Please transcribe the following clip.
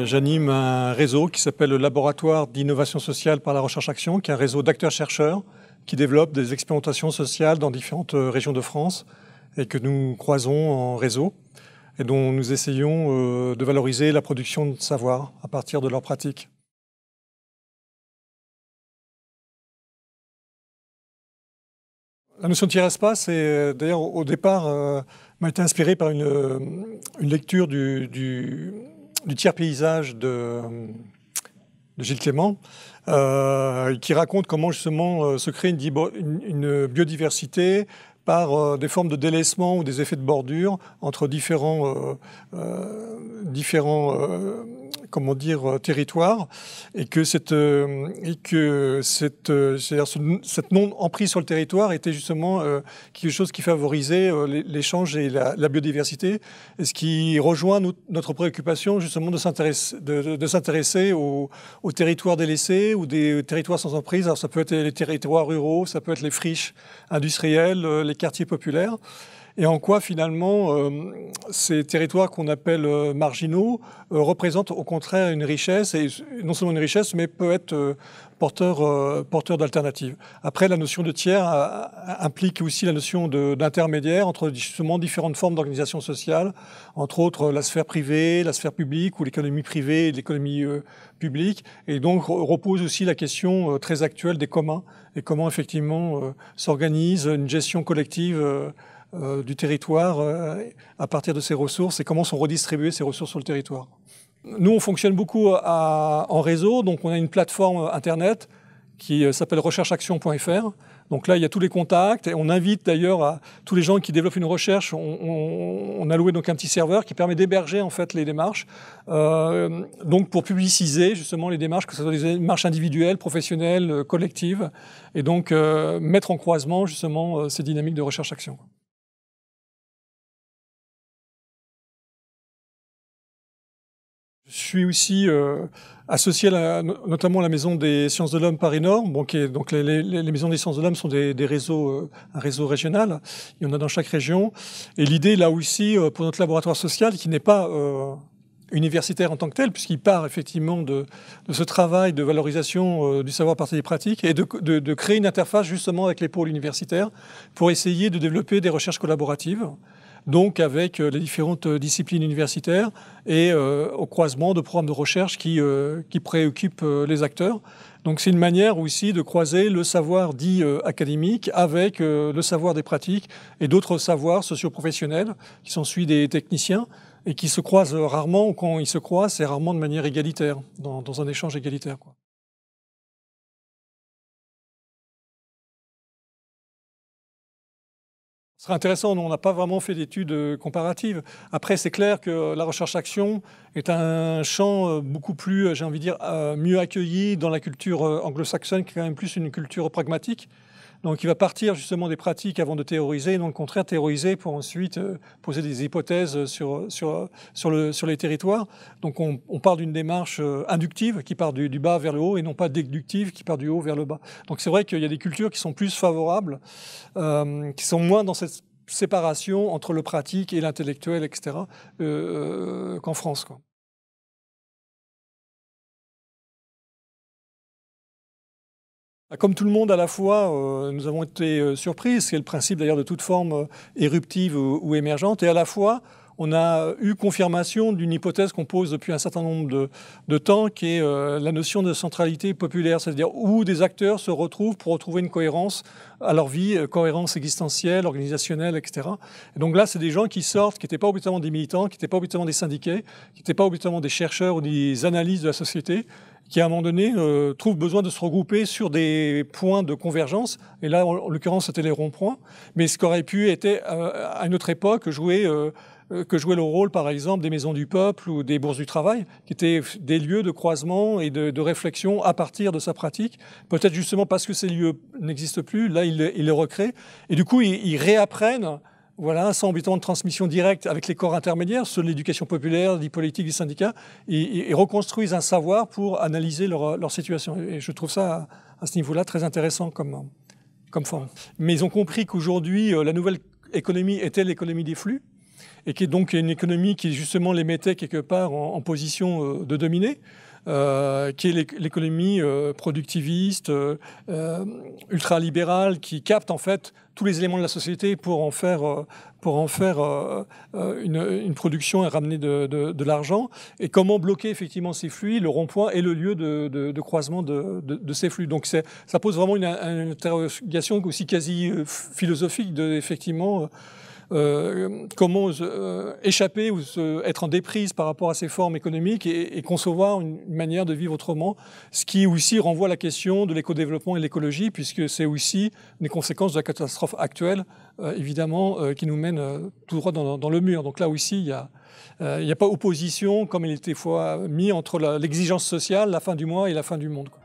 J'anime un réseau qui s'appelle le Laboratoire d'innovation sociale par la recherche-action, qui est un réseau d'acteurs-chercheurs qui développent des expérimentations sociales dans différentes régions de France et que nous croisons en réseau et dont nous essayons de valoriser la production de savoir à partir de leurs pratiques. La notion de tiers-espace, d'ailleurs, au départ, m'a été inspirée par une lecture du tiers paysage de Gilles Clément, qui raconte comment justement se crée une biodiversité par des formes de délaissement ou des effets de bordure entre différents territoires, et que cette non-emprise sur le territoire était justement quelque chose qui favorisait l'échange et la biodiversité, et ce qui rejoint notre préoccupation justement de s'intéresser aux territoires délaissés ou des territoires sans emprise. Alors ça peut être les territoires ruraux, ça peut être les friches industrielles, les quartiers populaires. Et en quoi, finalement, ces territoires qu'on appelle marginaux représentent au contraire une richesse, et non seulement une richesse, mais peut être porteur d'alternatives. Après, la notion de tiers implique aussi la notion d'intermédiaire entre justement différentes formes d'organisation sociale, entre autres la sphère privée, la sphère publique, ou l'économie privée et l'économie publique. Et donc repose aussi la question très actuelle des communs, et comment effectivement s'organise une gestion collective du territoire à partir de ses ressources, et comment sont redistribuées ces ressources sur le territoire. Nous, on fonctionne beaucoup en réseau, donc on a une plateforme internet qui s'appelle rechercheaction.fr. Donc là, il y a tous les contacts, et on invite d'ailleurs tous les gens qui développent une recherche. On a loué donc un petit serveur qui permet d'héberger en fait les démarches, donc pour publiciser justement les démarches, que ce soit des démarches individuelles, professionnelles, collectives, et donc mettre en croisement justement ces dynamiques de recherche-action. Je suis aussi associé notamment à la Maison des Sciences de l'Homme Paris-Nord. Donc les Maisons des Sciences de l'Homme sont des réseaux, un réseau régional. Il y en a dans chaque région. Et l'idée, là aussi, pour notre laboratoire social, qui n'est pas universitaire en tant que tel, puisqu'il part effectivement de ce travail de valorisation du savoir à partir des pratiques, et de créer une interface justement avec les pôles universitaires pour essayer de développer des recherches collaboratives, donc avec les différentes disciplines universitaires et au croisement de programmes de recherche qui préoccupent les acteurs. Donc c'est une manière aussi de croiser le savoir dit académique avec le savoir des pratiques et d'autres savoirs socio-professionnels qui sont celui des techniciens et qui se croisent rarement, ou quand ils se croisent, c'est rarement de manière égalitaire, dans un échange égalitaire, quoi. Ce serait intéressant, on n'a pas vraiment fait d'études comparatives. Après, c'est clair que la recherche-action est un champ beaucoup plus, j'ai envie de dire, mieux accueilli dans la culture anglo-saxonne, qui est quand même plus une culture pragmatique. Donc il va partir justement des pratiques avant de théoriser, et non le contraire, théoriser pour ensuite poser des hypothèses sur les territoires. Donc on part d'une démarche inductive qui part du bas vers le haut, et non pas déductive qui part du haut vers le bas. Donc c'est vrai qu'il y a des cultures qui sont plus favorables, qui sont moins dans cette séparation entre le pratique et l'intellectuel, etc., qu'en France, quoi. Comme tout le monde à la fois, nous avons été surpris, c'est le principe d'ailleurs de toute forme éruptive ou émergente, et à la fois on a eu confirmation d'une hypothèse qu'on pose depuis un certain nombre de temps, qui est la notion de centralité populaire, c'est-à-dire où des acteurs se retrouvent pour retrouver une cohérence à leur vie, cohérence existentielle, organisationnelle, etc. Et donc là, c'est des gens qui sortent, qui n'étaient pas obligatoirement des militants, qui n'étaient pas obligatoirement des syndiqués, qui n'étaient pas obligatoirement des chercheurs ou des analystes de la société, qui à un moment donné trouvent besoin de se regrouper sur des points de convergence. Et là, en l'occurrence, c'était les ronds-points. Mais ce qu'aurait pu être, à une autre époque, jouer le rôle, par exemple, des maisons du peuple ou des bourses du travail, qui étaient des lieux de croisement et de réflexion à partir de sa pratique. Peut-être justement parce que ces lieux n'existent plus, là, ils les recréent. Et du coup, ils réapprennent, voilà, sans obligatoirement de transmission directe avec les corps intermédiaires, ceux de l'éducation populaire, des politiques, des syndicats, et reconstruisent un savoir pour analyser leur situation. Et je trouve ça, à ce niveau-là, très intéressant comme forme. Mais ils ont compris qu'aujourd'hui, la nouvelle économie était l'économie des flux, et qui est donc une économie qui justement les mettait quelque part en position de dominer. Qui est l'économie productiviste, ultralibérale, qui capte en fait tous les éléments de la société pour en faire une production et ramener de l'argent. Et comment bloquer effectivement ces flux? Le rond-point est le lieu de croisement de ces flux. Donc ça pose vraiment une interrogation aussi quasi philosophique de effectivement comment échapper ou être en déprise par rapport à ces formes économiques et concevoir une manière de vivre autrement, ce qui aussi renvoie à la question de l'éco-développement et de l'écologie, puisque c'est aussi des conséquences de la catastrophe actuelle, évidemment, qui nous mène tout droit dans le mur. Donc là aussi, il n'y a pas opposition, comme il était fois mis entre l'exigence sociale, la fin du mois et la fin du monde, quoi.